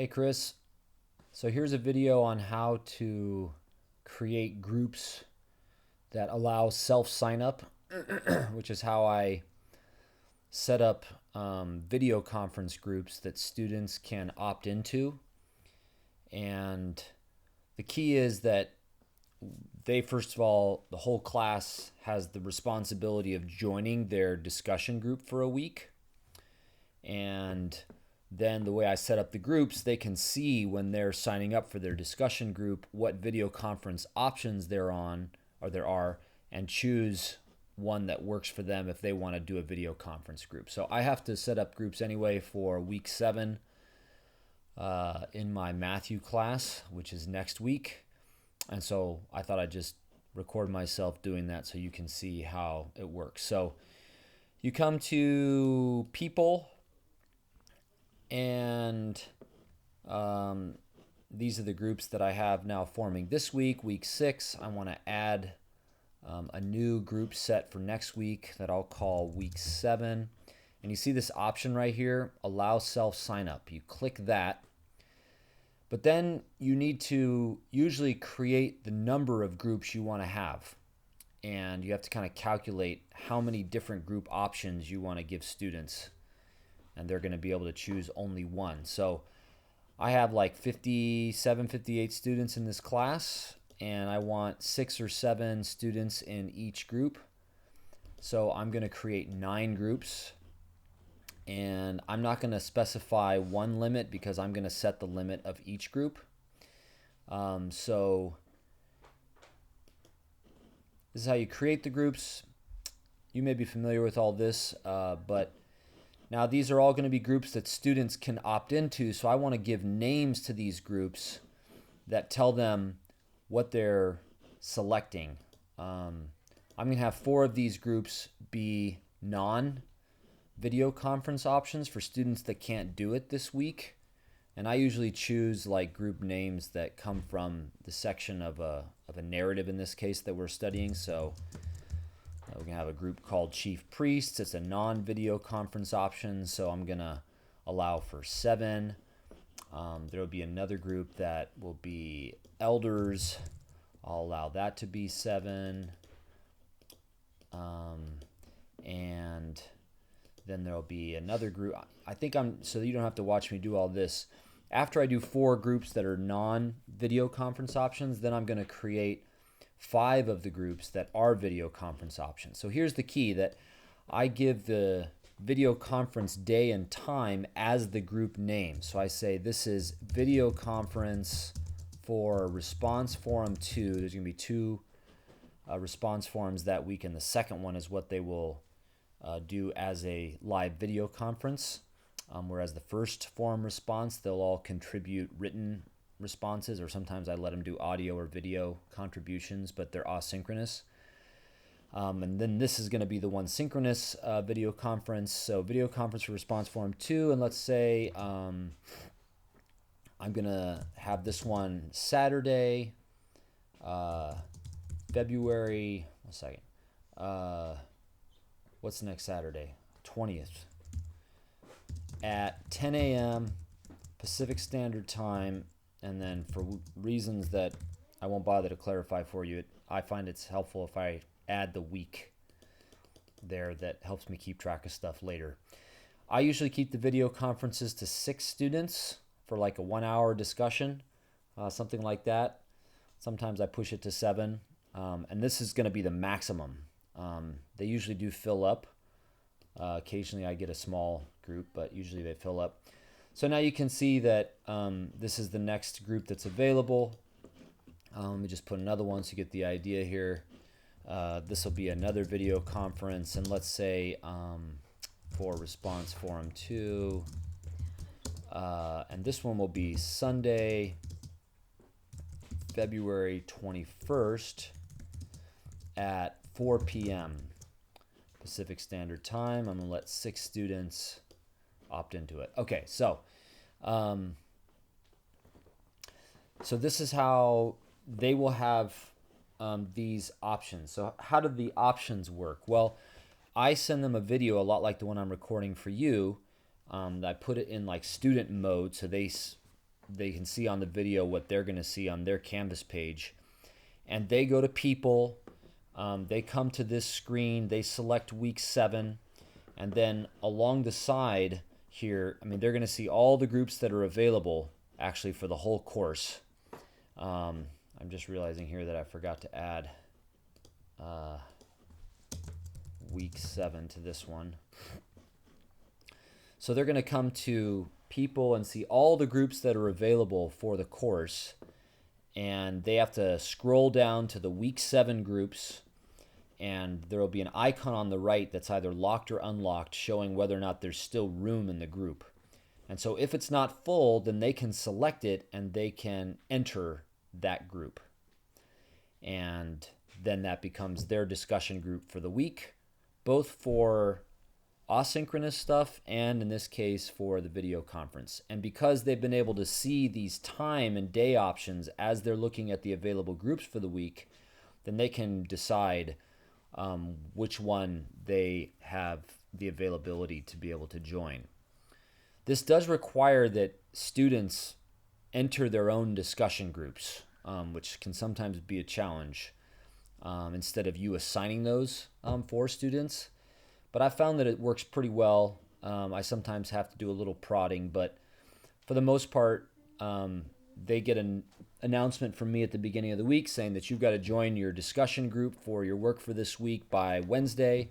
Hey Chris, so here's a video on how to create groups that allow self sign up, which is how I set up video conference groups that students can opt into. And the key is that first of all, the whole class has the responsibility of joining their discussion group for a week. And then the way I set up the groups, they can see when they're signing up for their discussion group what video conference options they're on or there are, and choose one that works for them if they want to do a video conference group. So I have to set up groups anyway for week 7 in my Matthew class, which is next week. And so I thought I'd just record myself doing that so you can see how it works. So you come to people, and these are the groups that I have now forming this week, week 6. I want to add a new group set for next week that I'll call week 7. And you see this option right here, allow self sign up. You click that. But then you need to usually create the number of groups you want to have. And you have to kind of calculate how many different group options you want to give students. And they're going to be able to choose only one. So I have like 57, 58 students in this class, and I want 6 or 7 students in each group. So I'm going to create 9 groups, and I'm not going to specify one limit because I'm going to set the limit of each group. So this is how you create the groups. You may be familiar with all this, but now these are all going to be groups that students can opt into, so I want to give names to these groups that tell them what they're selecting. I'm going to have 4 of these groups be non-video conference options for students that can't do it this week. And I usually choose like group names that come from the section of a narrative in this case that we're studying. So we're going to have a group called Chief Priests. It's a non-video conference option, so I'm going to allow for 7. There will be another group that will be Elders. I'll allow that to be 7. And then there will be another group. So you don't have to watch me do all this. After I do 4 groups that are non-video conference options, then I'm going to create 5 of the groups that are video conference options. So here's the key, that I give the video conference day and time as the group name. So I say this is video conference for response forum 2. There's going to be 2 response forums that week, and the second one is what they will do as a live video conference. Whereas the first forum response, they'll all contribute written responses, or sometimes I let them do audio or video contributions, but they're asynchronous. And then this is going to be the one synchronous video conference. So video conference for response forum 2, and let's say I'm going to have this one Saturday, February, what's the next Saturday? 20th at 10 a.m. Pacific Standard Time. And then for reasons that I won't bother to clarify for you, I find it's helpful if I add the week there. That helps me keep track of stuff later. I usually keep the video conferences to 6 students for like a 1-hour discussion, something like that. Sometimes I push it to 7. And this is going to be the maximum. They usually do fill up. Occasionally I get a small group, but usually they fill up. So now you can see that this is the next group that's available. Let me just put another one so you get the idea here. This will be another video conference, and let's say for response forum 2, and this one will be Sunday, February 21st at 4 p.m. Pacific Standard Time. I'm going to let 6 students opt into it. Okay, so this is how they will have these options. So how do the options work? Well, I send them a video a lot like the one I'm recording for you. I put it in like student mode, so they they can see on the video what they're going to see on their Canvas page. And they go to people, they come to this screen, they select week 7, and then along the side here, I mean, they're going to see all the groups that are available actually for the whole course. I'm just realizing here that I forgot to add week 7 to this one. So they're going to come to people and see all the groups that are available for the course, and they have to scroll down to the week 7 groups, and there will be an icon on the right that's either locked or unlocked showing whether or not there's still room in the group. And so if it's not full, then they can select it and they can enter that group. And then that becomes their discussion group for the week, both for asynchronous stuff and in this case for the video conference. And because they've been able to see these time and day options as they're looking at the available groups for the week, then they can decide which one they have the availability to be able to join. This does require that students enter their own discussion groups, which can sometimes be a challenge, instead of you assigning those for students. But I found that it works pretty well. I sometimes have to do a little prodding, but for the most part, they get an announcement from me at the beginning of the week saying that you've got to join your discussion group for your work for this week by Wednesday.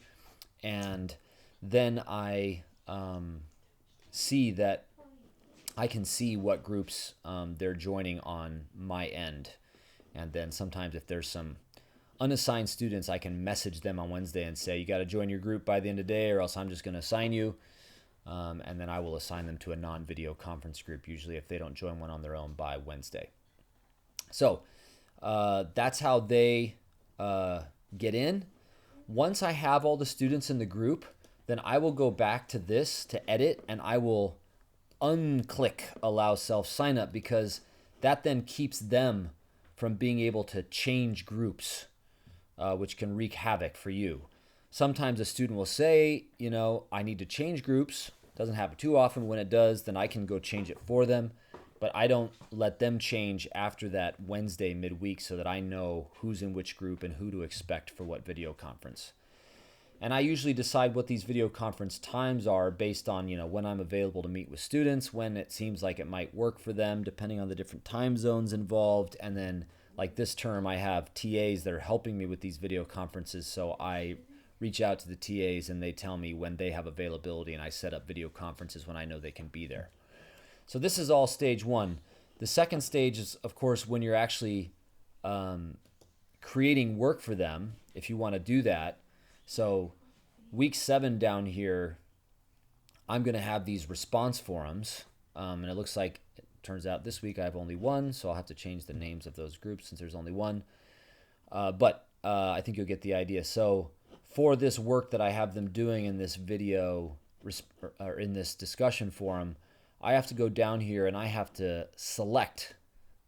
And then I see that I can see what groups they're joining on my end. And then sometimes if there's some unassigned students, I can message them on Wednesday and say, you got to join your group by the end of the day or else I'm just going to assign you. And then I will assign them to a non-video conference group, usually if they don't join one on their own by Wednesday. So that's how they get in. Once I have all the students in the group, then I will go back to this to edit and I will unclick allow self-sign up, because that then keeps them from being able to change groups, which can wreak havoc for you. Sometimes a student will say, I need to change groups. Doesn't happen too often. When it does, then I can go change it for them. But I don't let them change after that Wednesday midweek so that I know who's in which group and who to expect for what video conference. And I usually decide what these video conference times are based on, when I'm available to meet with students, when it seems like it might work for them, depending on the different time zones involved. And then like this term, I have TAs that are helping me with these video conferences. So I reach out to the TAs and they tell me when they have availability, and I set up video conferences when I know they can be there. So this is all stage 1. The second stage is, of course, when you're actually creating work for them, if you want to do that. So week 7 down here, I'm going to have these response forums. And it looks like, it turns out this week I have only one, so I'll have to change the names of those groups since there's only one. But I think you'll get the idea. So for this work that I have them doing in this video, or in this discussion forum, I have to go down here and I have to select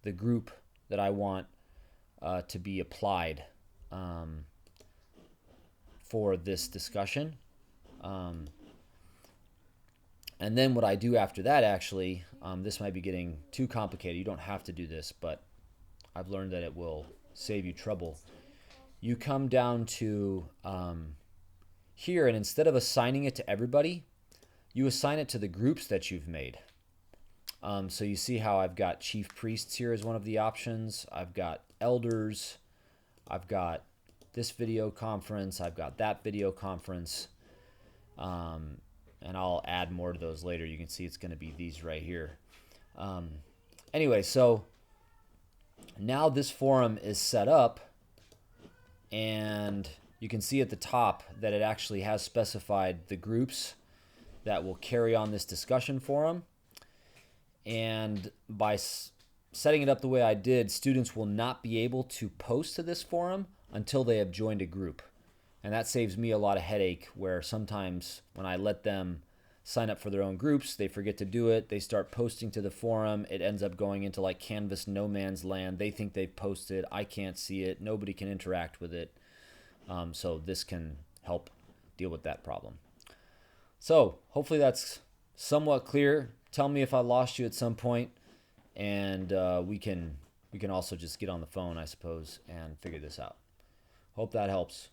the group that I want to be applied for this discussion. And then what I do after that, actually, this might be getting too complicated. You don't have to do this, but I've learned that it will save you trouble. You come down to here, and instead of assigning it to everybody, you assign it to the groups that you've made. So you see how I've got chief priests here as one of the options. I've got elders. I've got this video conference. I've got that video conference. And I'll add more to those later. You can see it's going to be these right here. Anyway, so now this forum is set up, and you can see at the top that it actually has specified the groups that will carry on this discussion forum. And by setting it up the way I did, students will not be able to post to this forum until they have joined a group. And that saves me a lot of headache, where sometimes when I let them sign up for their own groups, they forget to do it. They start posting to the forum. It ends up going into like Canvas no man's land. They think they've posted. I can't see it. Nobody can interact with it. So this can help deal with that problem. So hopefully that's somewhat clear. Tell me if I lost you at some point. and we can also just get on the phone, I suppose, and figure this out. Hope that helps.